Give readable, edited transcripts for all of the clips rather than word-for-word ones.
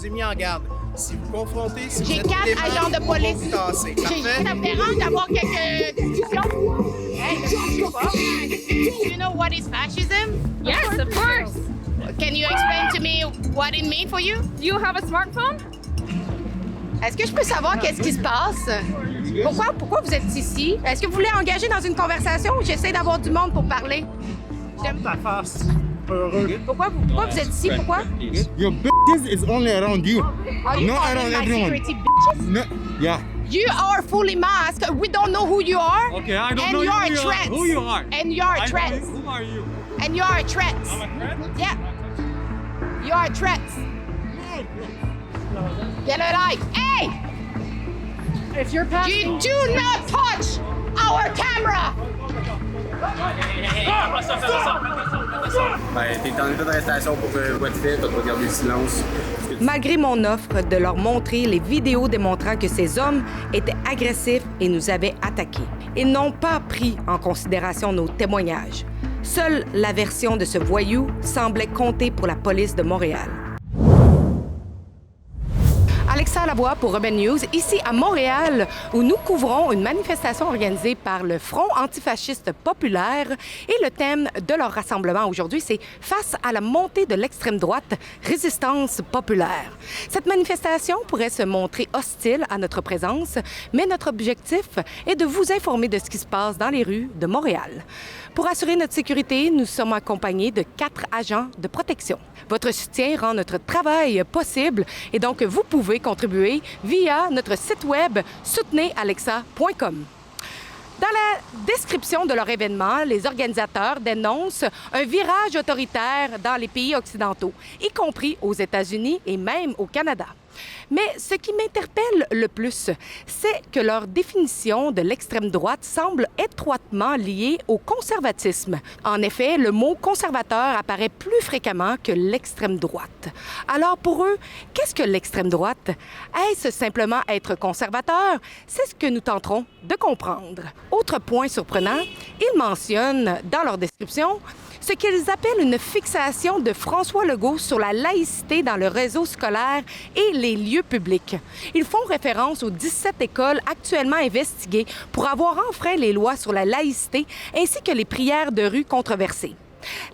ai mis en garde. Si vous confrontez, si vous J'ai êtes 4 dément, agents de on va police. vous tasser. Ça Parfait? me dérange d'avoir quelques discussions. Hey, je sais pas. Do you know what is fascism? Yes, of course. Can you explain to me what it means for you? Do you have a smartphone? Est-ce que je peux savoir qu'est-ce qui se passe? Pourquoi vous êtes ici? Est-ce que vous voulez engager dans une conversation ou j'essaie d'avoir du monde pour parler? J'aime Ta face. Heureux. Pourquoi vous êtes ici? Pourquoi? Your bitches is only around you. Are you Not calling around my everyone. security bitches? No, yeah. You are fully masked. We don't know who you are. Okay, I don't and know you are who a you threat. are. Who you are? And you are a I threat. don't know who are you? And you are a threat. I'm a threat? Yeah. You are a threat. Get a light. Hey! If you're passing... You do not touch our camera! Ben, t'es en état d'arrestation pour voie de fait, t'as pas gardé le silence. Malgré mon offre de leur montrer les vidéos démontrant que ces hommes étaient agressifs et nous avaient attaqués, ils n'ont pas pris en considération nos témoignages. Seule la version de ce voyou semblait compter pour la police de Montréal. Alexa Lavoie pour Rebel News, ici à Montréal, où nous couvrons une manifestation organisée par le Front antifasciste populaire. Et le thème de leur rassemblement aujourd'hui, c'est « Face à la montée de l'extrême droite, résistance populaire ». Cette manifestation pourrait se montrer hostile à notre présence, mais notre objectif est de vous informer de ce qui se passe dans les rues de Montréal. Pour assurer notre sécurité, nous sommes accompagnés de 4 agents de protection. Votre soutien rend notre travail possible et donc vous pouvez contribuer via notre site web soutenezalexa.com. Dans la description de leur événement, les organisateurs dénoncent un virage autoritaire dans les pays occidentaux, y compris aux États-Unis et même au Canada. Mais ce qui m'interpelle le plus, c'est que leur définition de l'extrême droite semble étroitement liée au conservatisme. En effet, le mot conservateur apparaît plus fréquemment que l'extrême droite. Alors pour eux, qu'est-ce que l'extrême droite? Est-ce simplement être conservateur? C'est ce que nous tenterons de comprendre. Autre point surprenant, ils mentionnent dans leur description ce qu'ils appellent une fixation de François Legault sur la laïcité dans le réseau scolaire et les lieux publics. Ils font référence aux 17 écoles actuellement investiguées pour avoir enfreint les lois sur la laïcité ainsi que les prières de rue controversées.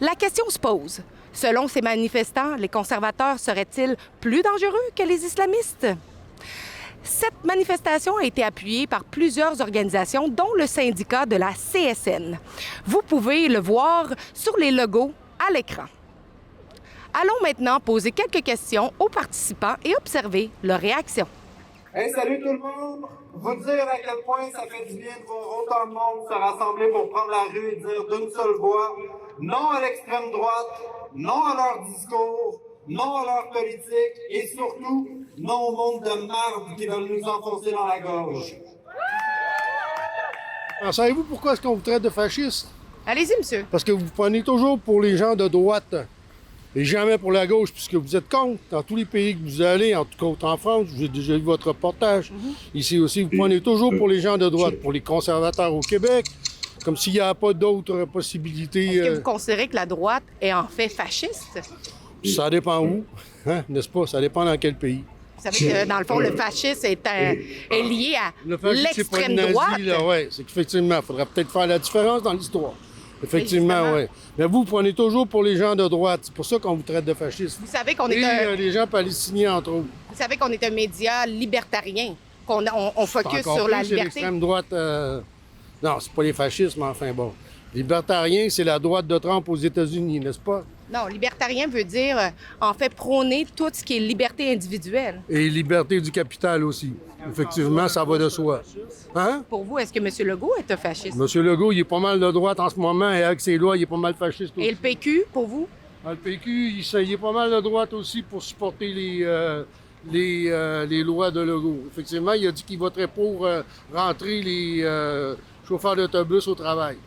La question se pose. Selon ces manifestants, les conservateurs seraient-ils plus dangereux que les islamistes? Cette manifestation a été appuyée par plusieurs organisations, dont le syndicat de la CSN. Vous pouvez le voir sur les logos à l'écran. Allons maintenant poser quelques questions aux participants et observer leurs réactions. Hey, salut tout le monde! Vous dire à quel point ça fait du bien de voir autant de monde se rassembler pour prendre la rue et dire d'une seule voix non à l'extrême droite, non à leur discours, non à leur politique et surtout non au monde de marde qui veulent nous enfoncer dans la gorge. Alors, savez-vous pourquoi est-ce qu'on vous traite de fascistes? Allez-y, monsieur. Parce que vous prenez toujours pour les gens de droite et jamais pour la gauche, puisque vous êtes contre. Dans tous les pays que vous allez, en tout cas en France, j'ai déjà vu votre reportage. Ici aussi, vous prenez toujours pour les gens de droite, pour les conservateurs au Québec, comme s'il n'y a pas d'autres possibilités. Est-ce que vous considérez que la droite est en fait fasciste? Ça dépend où, hein, n'est-ce pas? Ça dépend dans quel pays. Vous savez que, dans le fond, le fascisme est lié à l'extrême droite. Oui, c'est qu'effectivement, il faudrait peut-être faire la différence dans l'histoire. Effectivement, oui. Mais vous prenez toujours pour les gens de droite. C'est pour ça qu'on vous traite de fascistes. Vous savez qu'on est les gens palestiniens, entre autres. Vous savez qu'on est un média libertarien, qu'on on focus sur la liberté. L'extrême droite... Non, c'est pas les fascistes, mais enfin bon. Libertarien, c'est la droite de Trump aux États-Unis, n'est-ce pas? Non, libertarien veut dire, en fait, prôner tout ce qui est liberté individuelle. Et liberté du capital aussi. Effectivement, ça va de soi. Hein? Pour vous, est-ce que M. Legault est un fasciste? M. Legault, il est pas mal de droite en ce moment et avec ses lois, il est pas mal fasciste aussi. Et le PQ, pour vous? Le PQ, il est pas mal de droite aussi pour supporter les lois de Legault. Effectivement, il a dit qu'il voterait pour rentrer les chauffeurs d'autobus au travail.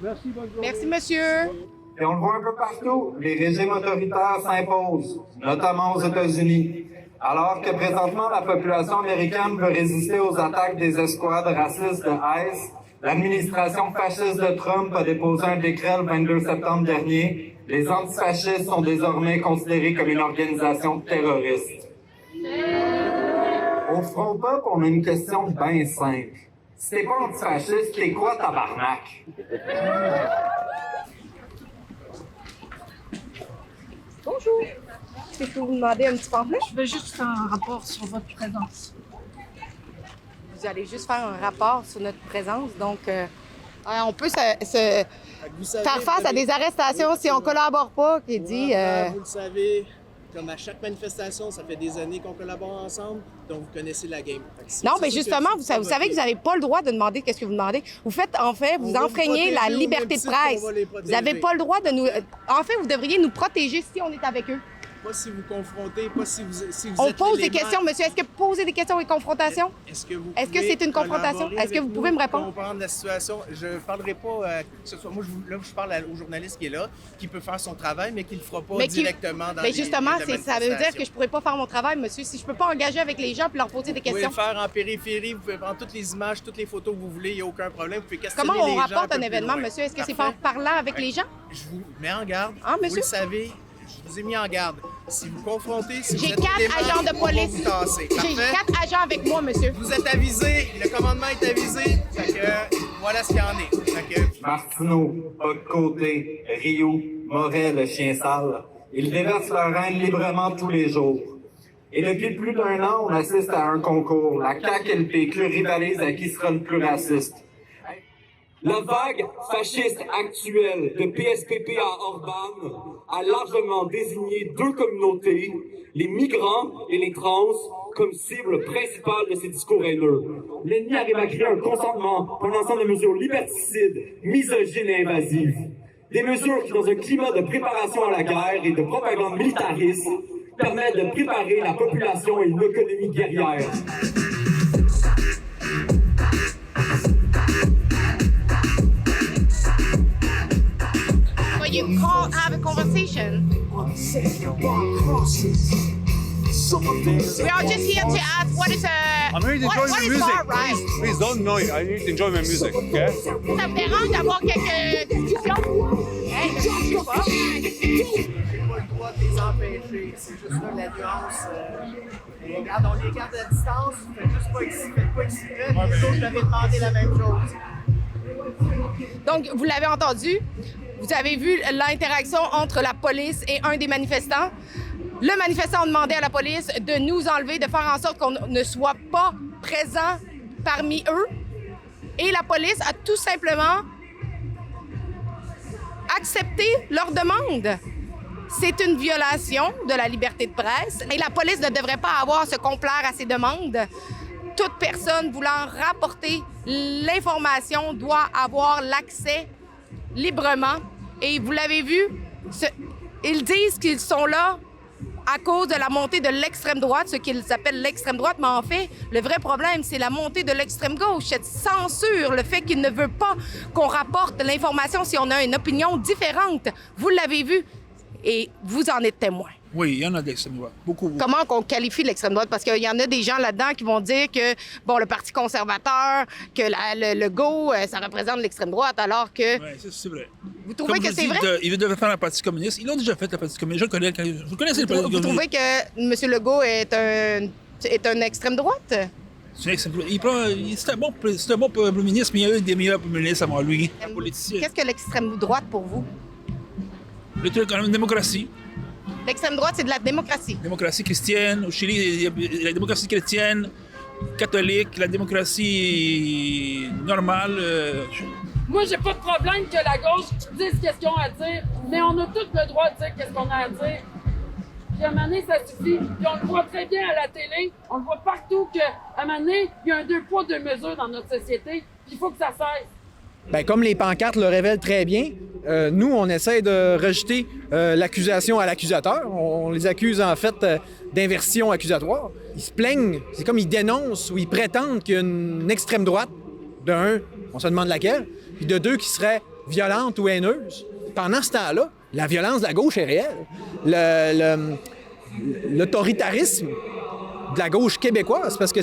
Merci, bonne journée. Merci, monsieur. Et on le voit un peu partout, les régimes autoritaires s'imposent, notamment aux États-Unis. Alors que présentement, la population américaine veut résister aux attaques des escouades racistes de ICE, l'administration fasciste de Trump a déposé un décret le 22 septembre dernier. Les antifascistes sont désormais considérés comme une organisation terroriste. Au Front Peuple, on a une question bien simple. Si t'es pas antifasciste, t'es quoi, tabarnak? Bonjour. Est-ce que je peux vous demander un petit pamphlet? Je veux juste faire un rapport sur votre présence. Vous allez juste faire un rapport sur notre présence, donc... On peut Vous savez, faire face à des arrestations si on collabore pas, qui dit... Vous le savez, comme à chaque manifestation, ça fait des années qu'on collabore ensemble, donc vous connaissez la game. Non, mais justement, vous savez que vous n'avez pas le droit de demander qu'est-ce que vous demandez. Vous faites, en fait, vous On va vous enfreignez la protéger au liberté même de titre presse. qu'on va les Vous protéger. n'avez pas le droit de nous... En fait, vous devriez nous protéger si on est avec eux. Pas si vous confrontez, pas si vous On êtes pose des l'élément. questions, monsieur. Est-ce que poser des questions est confrontation? Est-ce que c'est une confrontation? Est-ce que vous pouvez me répondre? Comprendre la situation. Je ne parlerai pas que ce soit moi. Je parle au journaliste qui est là, qui peut faire son travail, mais qui ne le fera pas directement dans Mais les justement, les ça veut dire manifestations. que je pourrais pas faire mon travail, monsieur. Si je peux pas engager avec les gens puis leur poser des Vous pouvez questions. le faire en périphérie, vous pouvez prendre toutes les images, toutes les photos que vous voulez, il n'y a aucun problème. Vous pouvez questionner Comment on les gens rapporte peu un plus événement, loin. monsieur? Est-ce que c'est Parfait. par parlant avec les gens? Je vous mets en garde. Ah, Vous monsieur? le savez, je vous ai mis en garde. Si vous confrontez, si vous J'ai êtes 4 l'élément, agents de on va police. vous tasser. J'ai Parfait? 4 agents avec moi, monsieur. Vous êtes avisé, le commandement est avisé, fait que voilà ce qu'il y en est. Fait que Martineau, pas de côté, Rio, Moret, le chien sale. Ils déversent leur haine librement tous les jours. Et depuis plus d'1 an, on assiste à un concours. La CAQ et le PQ rivalisent à qui sera le plus raciste. La vague fasciste actuelle de PSPP à Orban a largement désigné 2 communautés, les migrants et les trans, comme cible principale de ces discours haineux. L'ennemi arrive à créer un consentement pour un ensemble de mesures liberticides, misogynes et invasives. Des mesures qui, dans un climat de préparation à la guerre et de propagande militariste, permettent de préparer la population à une économie guerrière. But you can't have a conversation. We are just here to ask what is I'm here to enjoy what my is music. far right? Please don't annoy. I need to enjoy my music, okay? Ça me dérange d'avoir quelques discussions? Hey, je sais pas. j'ai pas le droit de les empêcher. C'est juste là la nuance. Et regarde, on les garde à distance. Faites juste pas ici, faites pas ici. Les autres, j'avais demandé la même chose. Donc, vous l'avez entendu, vous avez vu l'interaction entre la police et un des manifestants. Le manifestant a demandé à la police de nous enlever, de faire en sorte qu'on ne soit pas présent parmi eux. Et la police a tout simplement accepté leur demande. C'est une violation de la liberté de presse et la police ne devrait pas avoir à se complaire à ces demandes. Toute personne voulant rapporter l'information doit avoir l'accès librement. Et vous l'avez vu, ils disent qu'ils sont là à cause de la montée de l'extrême droite, ce qu'ils appellent l'extrême droite, mais en fait, le vrai problème, c'est la montée de l'extrême gauche, cette censure, le fait qu'ils ne veulent pas qu'on rapporte l'information si on a une opinion différente. Vous l'avez vu et vous en êtes témoin. Oui, il y en a d'extrême droite, beaucoup. Comment qu'on qualifie l'extrême droite? Parce qu'il y en a des gens là-dedans qui vont dire que, bon, le Parti conservateur, que le go, ça représente l'extrême droite, alors que... Oui, c'est vrai. Vous trouvez Comme que je c'est dis, vrai? Ils devaient faire un parti communiste. Ils l'ont déjà fait, le parti communiste. Vous connaissez le parti Vous communiste? trouvez que M. Legault est un extrême droite? C'est un extrême droite. C'est un bon premier ministre, mais il y a eu des meilleurs premiers ministres avant lui. Un politicien. Qu'est-ce que l'extrême droite pour vous? Le truc, quand même, une démocratie. L'extrême droite, c'est de la démocratie. Démocratie chrétienne. Au Chili, il y a la démocratie chrétienne, catholique, la démocratie normale. Moi, j'ai pas de problème que la gauche dise qu'est-ce qu'ils ont à dire, mais on a tous le droit de dire qu'est-ce qu'on a à dire. Puis à un moment donné, ça suffit. Puis on le voit très bien à la télé, on le voit partout qu'à un moment donné, il y a un 2 poids, 2 mesures dans notre société, puis il faut que ça cesse. Bien, comme les pancartes le révèlent très bien, nous, on essaie de rejeter l'accusation à l'accusateur. On les accuse, en fait, d'inversion accusatoire. Ils se plaignent, c'est comme ils dénoncent ou ils prétendent qu'il y a une extrême droite, de un, on se demande laquelle, puis de deux, qui serait violente ou haineuse. Pendant ce temps-là, la violence de la gauche est réelle. L'autoritarisme de la gauche québécoise, parce que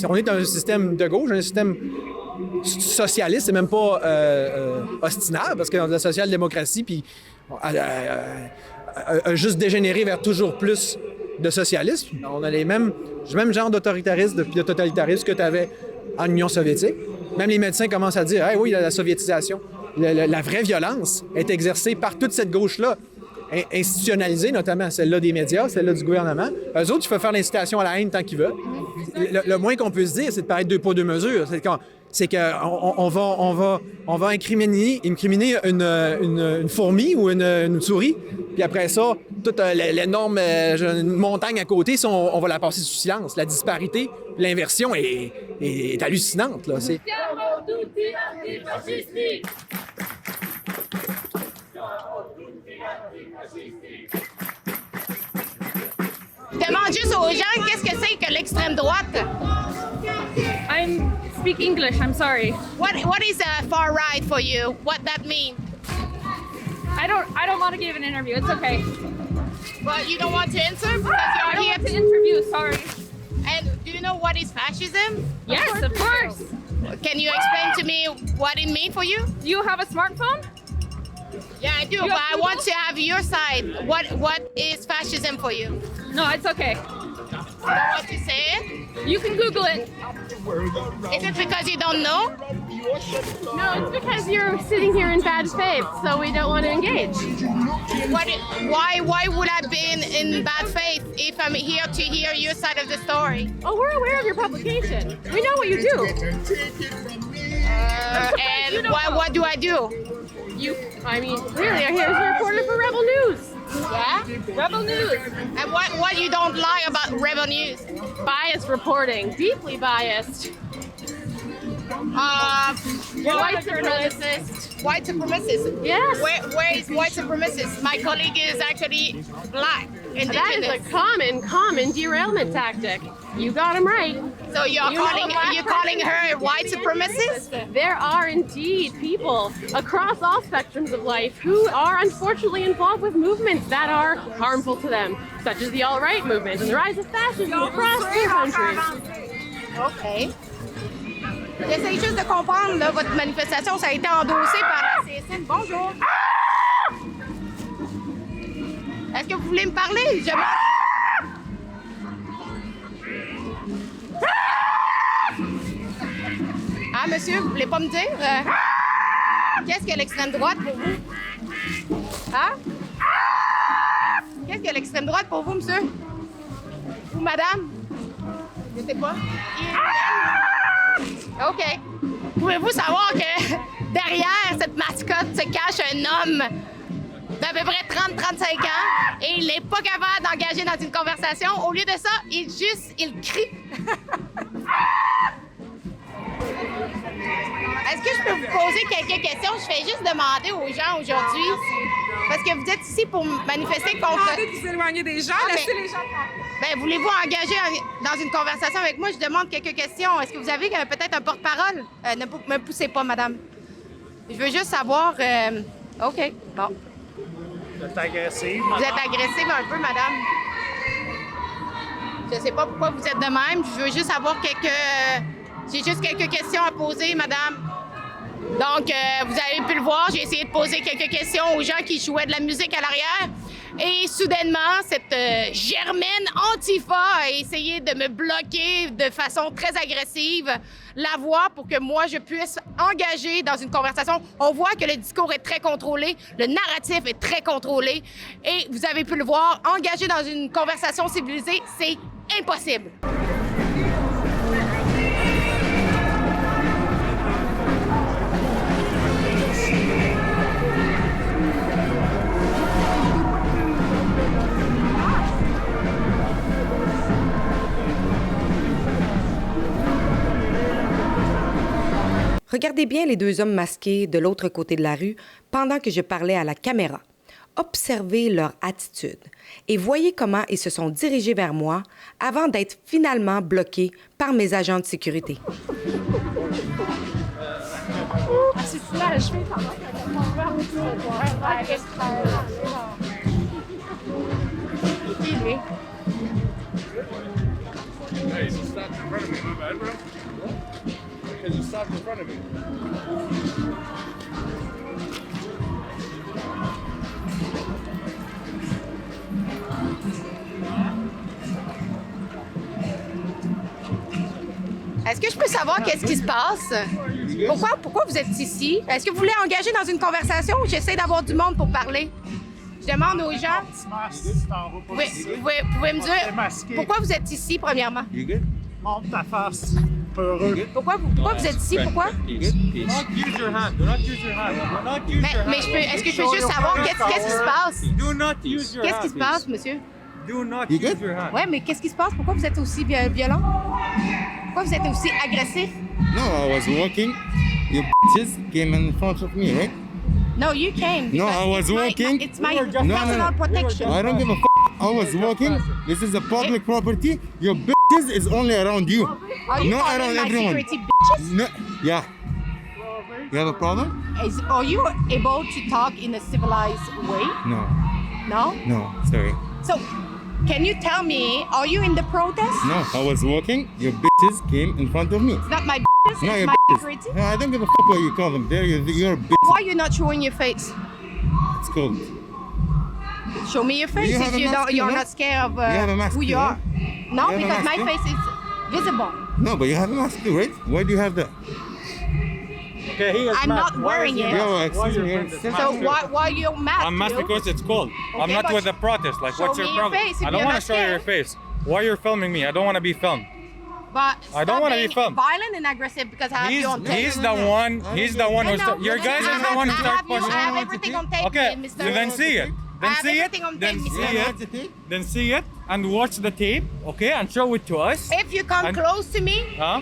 on est un système de gauche, un système socialiste, c'est même pas ostinable, parce que la social-démocratie puis a juste dégénéré vers toujours plus de socialisme. On a le même genre d'autoritarisme et de totalitarisme que tu avais en Union soviétique. Même les médecins commencent à dire « Hey, oui, la soviétisation ». La vraie violence est exercée par toute cette gauche-là, institutionnalisée, notamment celle-là des médias, celle-là du gouvernement. Eux autres, ils peuvent faire l'incitation à la haine tant qu'ils veulent. Le moins qu'on peut se dire, c'est de paraître 2 poids 2 mesures. C'est qu'on va incriminer une fourmi ou une souris, puis après ça, toute l'énorme montagne à côté, on va la passer sous silence. La disparité, l'inversion est hallucinante. Là. Demande juste aux gens qu'est-ce que c'est que l'extrême droite. I speak English, I'm sorry. What is a far right for you? What that mean? I don't want to give an interview. It's okay. Well, you don't want to answer because I you're don't here want to interview, sorry. And do you know what is fascism? Yes, of course. Can you explain to me what it means for you? Do you have a smartphone? Yeah, I do, but I want to have your side. What is fascism for you? No, it's okay. You don't want to say it? You can Google it. Is it because you don't know? No, it's because you're sitting here in bad faith, so we don't want to engage. Why would I be in bad faith if I'm here to hear your side of the story? Oh, we're aware of your publication. We know what you do. And what do I do? Really, here's a reporter for Rebel News. Yeah? Rebel News. And what you don't like about Rebel News? Biased reporting, deeply biased. White supremacist. White supremacist? Yes. Where is white supremacist? My colleague is actually black. Indigenous. That is a common derailment tactic. You got him right. So you're calling her a white supremacist? There are indeed people across all spectrums of life who are unfortunately involved with movements that are harmful to them, such as the alt-right movement and the rise of fascism across the country. OK. J'essaie juste de comprendre, là, votre manifestation, ça a été endossé par la CSN. Bonjour. Est-ce que vous voulez me parler? Ah, monsieur, vous voulez pas me dire? Qu'est-ce que l'extrême droite pour vous? Hein? Qu'est-ce que l'extrême droite pour vous, monsieur? Ou madame? Je sais pas. OK. Pouvez-vous savoir que derrière cette mascotte se cache un homme d'à peu près 30-35 ans et il n'est pas capable d'engager dans une conversation. Au lieu de ça, il crie. Est-ce que je peux vous poser quelques questions? Je fais juste demander aux gens aujourd'hui, parce que vous êtes ici pour manifester contre... Demandez de vous éloigner des gens, laissez les gens parler. Ben, voulez-vous engager dans une conversation avec moi? Je demande quelques questions. Est-ce que vous avez peut-être un porte-parole? Ne me poussez pas, madame. Je veux juste savoir... OK, bon. Vous êtes agressive. Vous êtes agressive un peu, madame. Je sais pas pourquoi vous êtes de même. Je veux juste avoir j'ai juste quelques questions à poser, madame. Donc, vous avez pu le voir, j'ai essayé de poser quelques questions aux gens qui jouaient de la musique à l'arrière. Et soudainement, cette germaine Antifa a essayé de me bloquer de façon très agressive la voix pour que moi, je puisse engager dans une conversation. On voit que le discours est très contrôlé, le narratif est très contrôlé. Et vous avez pu le voir, engager dans une conversation civilisée, c'est impossible. Regardez bien les 2 hommes masqués de l'autre côté de la rue pendant que je parlais à la caméra. Observez leur attitude et voyez comment ils se sont dirigés vers moi avant d'être finalement bloqués par mes agents de sécurité. Hey, you stopped in front of me, my bad, bro. Because you stopped in front of me. Est-ce que je peux savoir qu'est-ce qui se passe? Pourquoi vous êtes ici? Est-ce que vous voulez engager dans une conversation ou j'essaie d'avoir du monde pour parler? Je demande aux gens. Vous pouvez me dire pourquoi vous êtes ici, premièrement? Montre ta face. Pourquoi vous êtes ici? Pourquoi? Mais est-ce que je peux juste savoir qu'est-ce qui se passe? Qu'est-ce qui se passe, monsieur? Ouais, mais qu'est-ce qui se passe? Pourquoi vous êtes aussi violent? Pourquoi vous êtes aussi agressif? No, I was walking. You bitches came in front of me, right? No, you came. No, I was walking. It's my personal protection. I don't give a f***. I was walking. This is a public property. Your bitches is only around you. Are you not calling around my everyone. security bitches? No, yeah. You have a problem? Are you able to talk in a civilized way? No. No? No, sorry. So, can you tell me, are you in the protest? No, I was walking. Your bitches came in front of me. It's not my business, No, it's your my bitches. security. No, I don't give a f*** what you call them. You're a bitch. Why are you not showing your face? It's cold. Show me your face You have if a mask, you're no? not scared of You have a mask who you too, are. right? No, You have a because my mask too? face is visible. No, but you have a mask too, right? Why do you have that? Okay, he is I'm masked. not Why is wearing he it. masked? Yo, Why excuse is your me. friend is So masked? why you masked? I'm masked you? because it's cold. I'm Okay, not but with the protest. Like, show what's your me your problem? face if I don't you're want not to show you your scared. face. Why you're filming me? I don't want to be filmed. But I don't stop want to be being filmed. violent and aggressive because I have you on tape. He's the one. He's the one who. Your guys is the one who started pushing. I have everything on tape, Okay, Mr. then see it. I Then have see it. everything on Then tape, see Mr. it. Then see it and watch the tape. Okay, and show it to us. If you come And- close to me, Huh?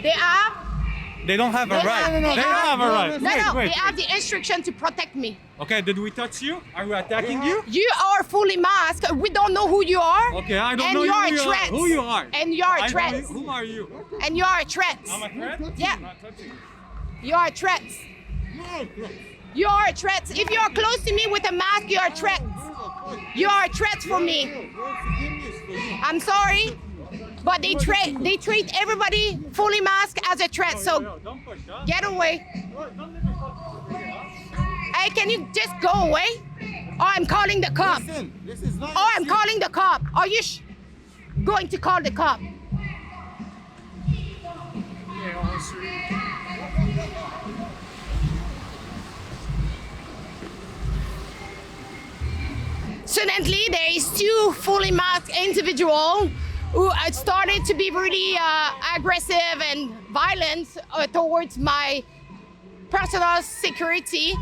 they don't have a right. They don't have a right. No, Wait. they have the instruction to protect me. Okay, did we touch you? Are we attacking you? You are fully masked. We don't know who you are. Okay, I don't and know you are who a you are. threat. Who you are? And you are a I threat. don't- Who are you? And you are a threat. I'm a threat? Yeah. I'm not touching you. You are a threat. You are a threat. If you are close to me with a mask, you are a threat. You are a threat for me. I'm sorry, but they treat everybody fully masked as a threat. So get away. Hey, can you just go away? Or I'm calling the cop. Or I'm calling the cop. Are you going to call the cop? Suddenly, there is two fully masked individuals who started to be really aggressive and violent towards my personal security.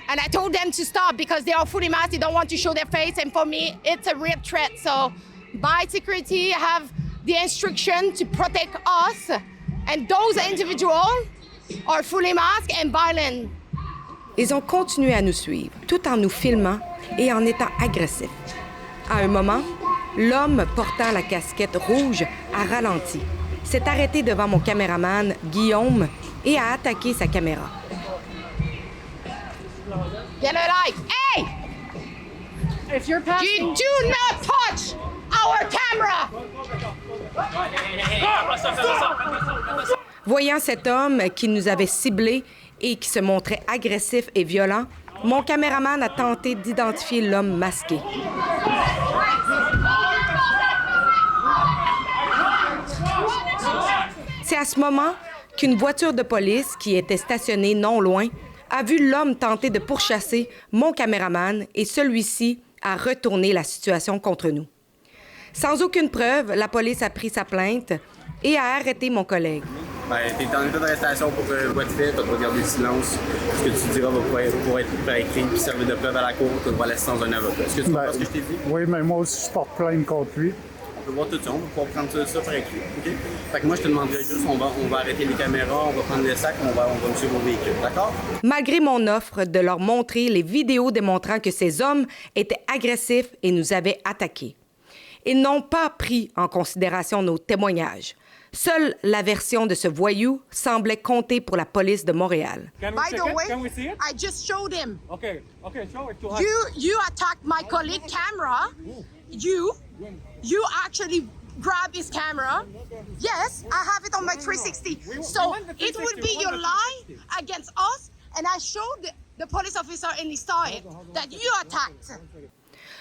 And I told them to stop because they are fully masked, they don't want to show their face, and for me, it's a real threat. So my security have the instruction to protect us, and those individuals are fully masked and violent. Ils ont continué à nous suivre, tout en nous filmant et en étant agressifs. À un moment, l'homme portant la casquette rouge a ralenti, s'est arrêté devant mon caméraman, Guillaume, et a attaqué sa caméra. Get a light. Hey! If you're passing... You do not touch our camera! Voyant cet homme qui nous avait ciblés et qui se montrait agressif et violent, mon caméraman a tenté d'identifier l'homme masqué. C'est à ce moment qu'une voiture de police qui était stationnée non loin a vu l'homme tenter de pourchasser mon caméraman et celui-ci a retourné la situation contre nous. Sans aucune preuve, la police a pris sa plainte et a arrêté mon collègue. Ben, t'es en état d'arrestation pour voie de fait, t'as le droit de garder le silence. Ce que tu diras va pouvoir être par écrit puis servir de preuve à la cour, t'as le droit à l'assistance d'un avocat. Est-ce que tu comprends ce que je t'ai dit? Oui, mais moi aussi, je porte plainte contre lui. On peut voir tout ça, on va pouvoir prendre ça par écrit. OK? Fait que moi, je te demanderais juste, on va arrêter les caméras, on va prendre les sacs, on va me suivre au véhicule, d'accord? Malgré mon offre de leur montrer les vidéos démontrant que ces hommes étaient agressifs et nous avaient attaqués, ils n'ont pas pris en considération nos témoignages. Seule la version de ce voyou semblait compter pour la police de Montréal. By the way, I just showed him. Okay, show it to us. You attacked my colleague camera. You actually grabbed his camera. Yes, I have it on my 360. So it would be your lie against us, and I showed the police officer and he saw it that you attacked.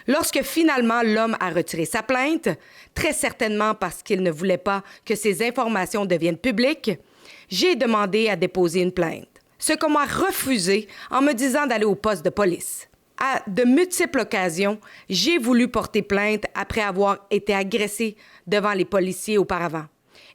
Lorsque finalement l'homme a retiré sa plainte, très certainement parce qu'il ne voulait pas que ces informations deviennent publiques, j'ai demandé à déposer une plainte, ce qu'on m'a refusé en me disant d'aller au poste de police. À de multiples occasions, j'ai voulu porter plainte après avoir été agressée devant les policiers auparavant.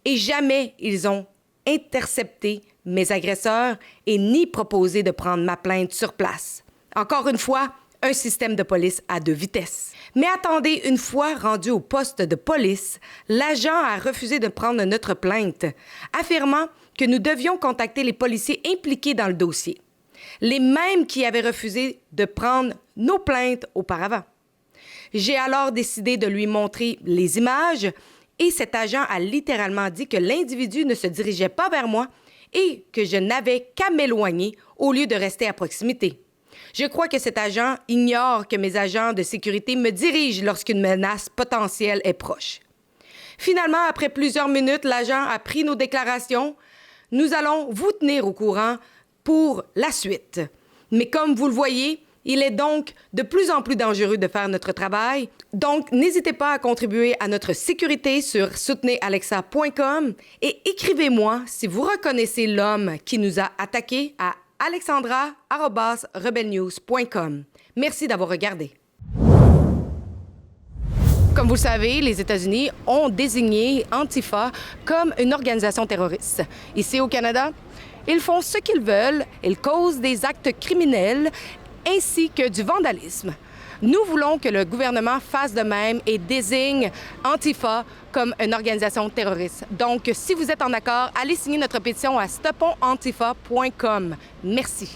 Et jamais ils ont intercepté mes agresseurs et ni proposé de prendre ma plainte sur place. Encore une fois, un système de police à 2 vitesses. Mais attendez, une fois rendu au poste de police, l'agent a refusé de prendre notre plainte, affirmant que nous devions contacter les policiers impliqués dans le dossier, les mêmes qui avaient refusé de prendre nos plaintes auparavant. J'ai alors décidé de lui montrer les images et cet agent a littéralement dit que l'individu ne se dirigeait pas vers moi et que je n'avais qu'à m'éloigner au lieu de rester à proximité. Je crois que cet agent ignore que mes agents de sécurité me dirigent lorsqu'une menace potentielle est proche. Finalement, après plusieurs minutes, l'agent a pris nos déclarations. Nous allons vous tenir au courant pour la suite. Mais comme vous le voyez, il est donc de plus en plus dangereux de faire notre travail. Donc, n'hésitez pas à contribuer à notre sécurité sur soutenezalexa.com et écrivez-moi si vous reconnaissez l'homme qui nous a attaqués à alexandra@rebelnews.com. Merci d'avoir regardé. Comme vous le savez, les États-Unis ont désigné Antifa comme une organisation terroriste. Ici au Canada, ils font ce qu'ils veulent, ils causent des actes criminels ainsi que du vandalisme. Nous voulons que le gouvernement fasse de même et désigne Antifa comme une organisation terroriste. Donc, si vous êtes en accord, allez signer notre pétition à stoponantifa.com. Merci.